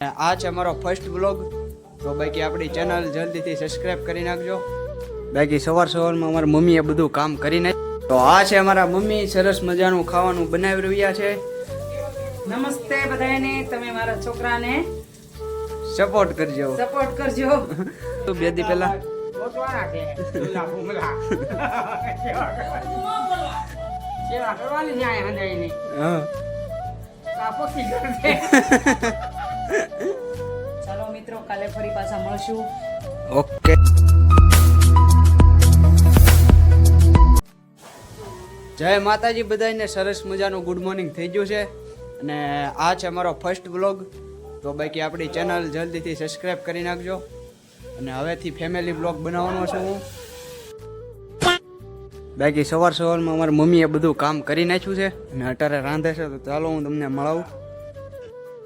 આ છે અમારો ફર્સ્ટ બ્લોગ. તો બાકી આપણી ચેનલ જલ્દીથી સબસ્ક્રાઇબ કરી નાખજો. બાકી સવારમાં અમારા મમ્મીએ બધું કામ કરી નાખ્યું. તો આ છે અમારા મમ્મી, સરસ મજાનું ખાવાનું બનાવી રહ્યા છે. નમસ્તે બધાને. તમે મારા છોકરાને સપોર્ટ કરજો. તો બે દી પહેલા ચાલો મિત્રો, કાલે ફરી પાછા મળશું. ઓકે. જય માતાજી બધાને. સરસ મજાનું ગુડ મોર્નિંગ થઈ ગયું છે અને આ છે અમારો ફર્સ્ટ બ્લોગ. તો બાકી આપણી ચેનલ જલ્દીથી સબસ્ક્રાઇબ કરી નાખજો. અને હવેથી ફેમિલી બ્લોગ બનાવવાનો છું હું. બાકી સવારમાં અમારી મમ્મીએ બધું કામ કરી નાખ્યું છે અને અત્યારે રાંધે છે. તો ચાલો હું તમને મળાવું.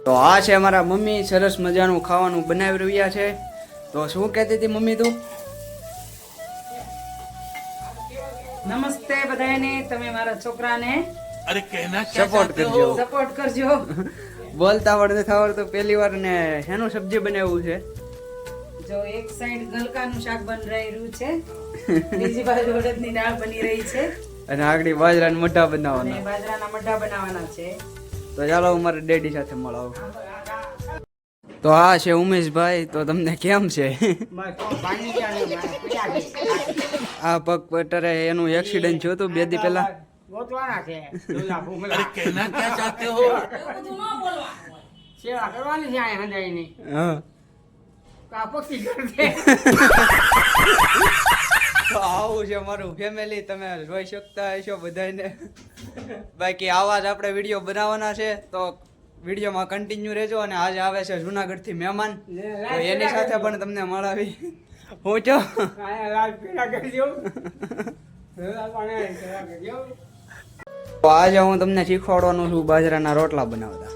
તો આ છે અમારા મમ્મી, સરસ મજાનું ખાવાનું બનાવી રહ્યા છે. તો શું કહેતી હતી મમ્મી તું? નમસ્તે બધાને. તમે મારા છોકરાને સપોર્ટ કરજો. બોલતા આવડે આવડતું પહેલી વાર ને શેનું સબ્જી બનાવ્યું છે? જો એક સાઈડ ગલકાનું શાક બની રહ્યું છે, બીજી બાજુ અડદની દાળ બની રહી છે અને આગળ બાજરાના મઠ્ઠા અને બનાવવાના. બાજરાના મઠ્ઠા બનાવવાના છે. તો ચાલો હું મારા ડેડી સાથે મળાવું. તો આ છે ઉમેશભાઈ. તો તમને કેમ છે? આ પગ પટરે એનું એક્સિડન્ટ થયું હતું બે દી પહેલા. હા. તો આવું છે મારું ફેમિલી. તમે જોઈ શકતા હશો બધાને. બાકી આવા જ આપણે વિડીયો બનાવવાના છે. તો વિડીયોમાં કન્ટિન્યુ રહેજો. અને આજે આવે છે જુનાગઢથી મહેમાન. તો એની સાથે પણ તમને મળાવી હું છો. તો આજે હું તમને શીખવાડવાનું છું બાજરાના રોટલા બનાવતા.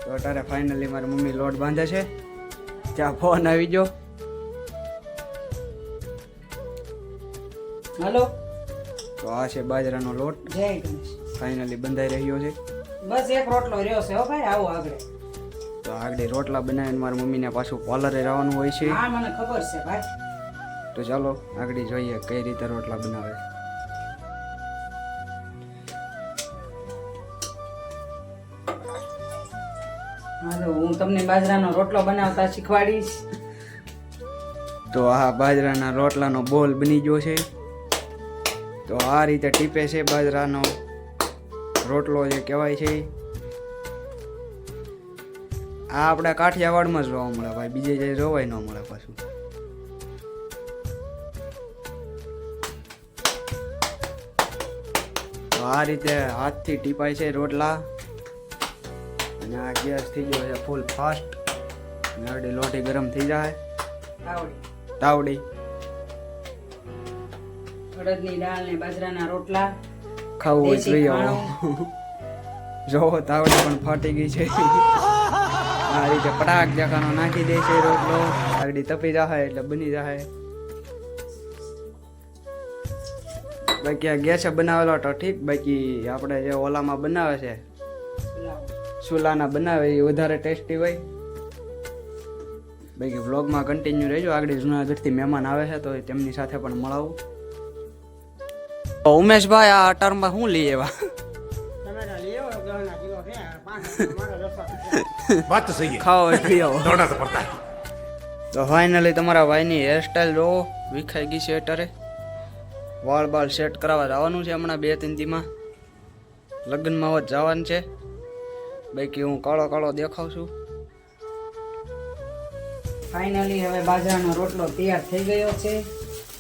તો અત્યારે ફાઇનલી મારી મમ્મી લોટ બાંધે છે. ત્યાં ફોન આવી ગયો. હાલો. તો આ છે બાજરાનો લોટ. જય ગણેશ. ફાઇનલી બંધાઈ રહ્યો છે. બસ એક રોટલો રહ્યો છે. હો ભાઈ, આવો આગળ. તો આગળ રોટલા બનાવીને મારી મમ્મીને પાછું પાર્લરે જવાનું હોય છે. હા, મને ખબર છે ભાઈ. તો ચાલો આગળ જોઈએ કઈ રીતે રોટલા બનાવે. હા, તો હું તમને બાજરાનો રોટલો બનાવતા શીખવાડીશ. તો આ બાજરાના રોટલાનો બોલ બની ગયો છે. તો આ રીતે ટીપે છે બાજરાનો રોટલો જે કહેવાય છે. આ આપણે કાઠિયાવાડમાં જ જોવા મળે ભાઈ, બીજે જે જોવાય ન મળે પાછું. તો આ રીતે હાથથી ટીપાય છે રોટલા. અને આ ગેસ થઈ ગયો છે ફૂલ ફાસ્ટ. અડધી લોટી ગરમ થઈ જાય. તાવડી અડદની દાળ ને બાજરાના રોટલા ખાવું હોય દેશી લઈ ખાણું. આવો. જો તાવડી પણ ફાટી ગઈ છે. આ રીતે પટાક જખાનો નાખી દે છે રોટલો. આગળ તપી જાય એટલે બની જાય. બાકી આ ગેસે બનાવેલો તો ઠીક. બાકી આપણે જે ઓલામાં બનાવે છે, ચૂલાના બનાવે, એ વધારે ટેસ્ટી હોય. બાકી વ્લોગમાં કન્ટિન્યુ રહેજો. આગળ જુનાગઢથી મહેમાન આવે છે તો તેમની સાથે પણ મળાવું. તો ઉમેશભાઈ આ અટારમાં શું લઈ આવ્યા? ખાઓ લઈ આવો. તો ફાઇનલી તમારા ભાઈની હેરસ્ટાઈલ જોવો, વિખાઈ ગઈ છે અત્યારે. વાળ બાળ સેટ કરાવવા જવાનું છે હમણાં 2-3 દીમાં. લગ્નમાં હોત જવાનું છે. બાકી હું કાળો કાળો દેખાવ છું. ફાઇનલી હવે બાજરાનો રોટલો તૈયાર થઈ ગયો છે.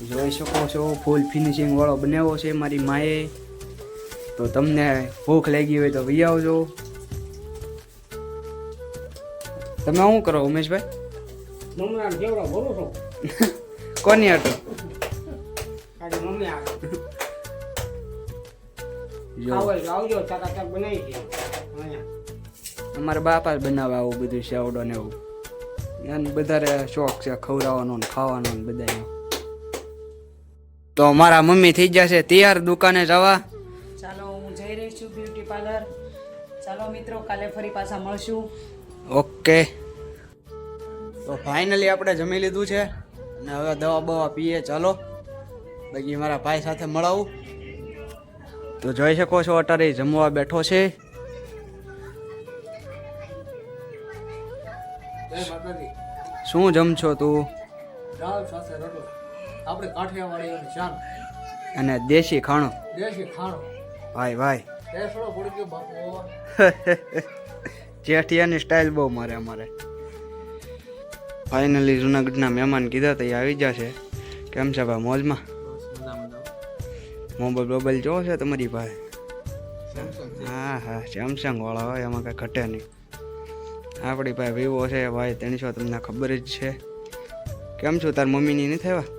જોઈ શકો છો ફૂલ ફિનિશિંગ વાળો બનાવ્યો છે મારી માએ. તો તમને ભૂખ લાગી હોય તો વી આવજો. તમે શું કરો ઉમેશભાઈ? કોની હતો? અમારા બાપા જ બનાવે આવું બધું સેવડો ને એવું. એને વધારે શોખ છે ખવડાવવાનો ને ખાવાનો ને બધાનો. તો મારા મમ્મી થઈ ગયા છે તૈયાર દુકાને જવા. ચાલો, હું જઈ રહી છું બ્યુટી પાર્લર. ચાલો મિત્રો, કાલે ફરી પાછા મળશું. ઓકે. તો ફાઇનલી આપણે જમી લીધું છે અને હવે દવા બવા પીએ ચાલો. બાકી મારા ભાઈ સાથે મળાવું. તો જોઈ શકો છો અત્યારે જમવા બેઠો છે. શું જમશો તું? દાળ સાથે રોટલો, આપણે કાઠિયાવાડી શાક અને દેશી ખાણું. દેશી ખાણો ભાઈ ભાઈ ટેસ્ટો પડી ગયો બાપુ. જેઠિયાની સ્ટાઇલ બહુ મારે અમારે. ફાઇનલી જુનાગઢના મહેમાન કીધા તો એ આવી જશે. કેમ છે ભાઈ મોજમાં? મોબાઈલ બોબાઈલ જોવો છે તમારી પાસે? હા હા સેમસંગ વાળા હોય એમાં કાંઈ ઘટે નહીં. આપણી પાસે વિવો છે ભાઈ 300 તમને ખબર જ છે. કેમ છો તાર મમ્મીની નથી આવ્યા?